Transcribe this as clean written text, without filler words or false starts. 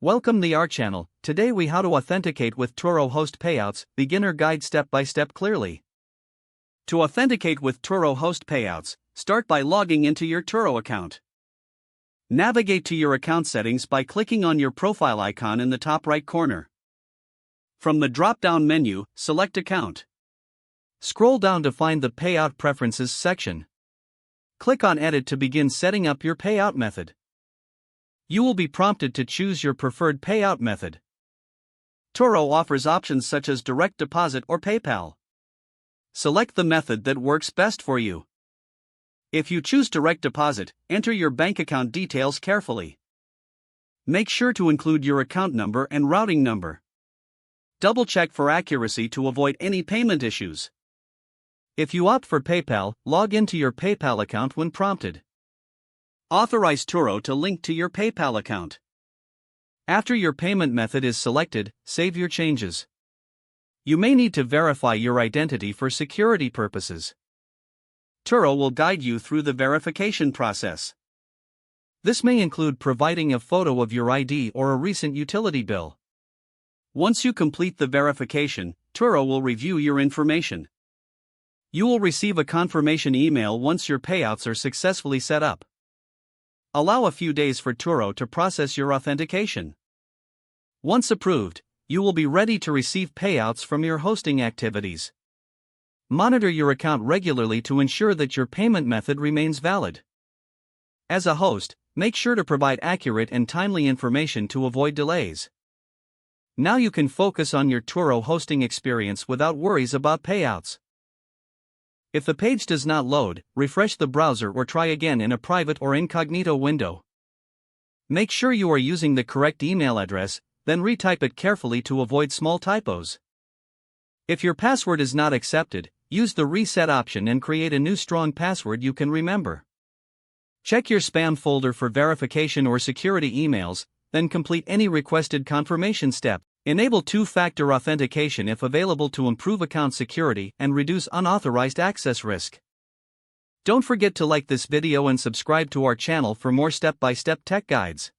Welcome to our channel. Today we how to authenticate with Turo host payouts, beginner guide step by step clearly. To authenticate with Turo host payouts, start by logging into your Turo account. Navigate to your account settings by clicking on your profile icon in the top right corner. From the drop-down menu, select Account. Scroll down to find the Payout Preferences section. Click on Edit to begin setting up your payout method. You will be prompted to choose your preferred payout method. Turo offers options such as direct deposit or PayPal. Select the method that works best for you. If you choose direct deposit, enter your bank account details carefully. Make sure to include your account number and routing number. Double-check for accuracy to avoid any payment issues. If you opt for PayPal, log into your PayPal account when prompted. Authorize Turo to link to your PayPal account. After your payment method is selected, save your changes. You may need to verify your identity for security purposes. Turo will guide you through the verification process. This may include providing a photo of your ID or a recent utility bill. Once you complete the verification, Turo will review your information. You will receive a confirmation email once your payouts are successfully set up. Allow a few days for Turo to process your authentication. Once approved, you will be ready to receive payouts from your hosting activities. Monitor your account regularly to ensure that your payment method remains valid. As a host, make sure to provide accurate and timely information to avoid delays. Now you can focus on your Turo hosting experience without worries about payouts. If the page does not load, refresh the browser or try again in a private or incognito window. Make sure you are using the correct email address, then retype it carefully to avoid small typos. If your password is not accepted, use the reset option and create a new strong password you can remember. Check your spam folder for verification or security emails, then complete any requested confirmation step. Enable two-factor authentication if available to improve account security and reduce unauthorized access risk. Don't forget to like this video and subscribe to our channel for more step-by-step tech guides.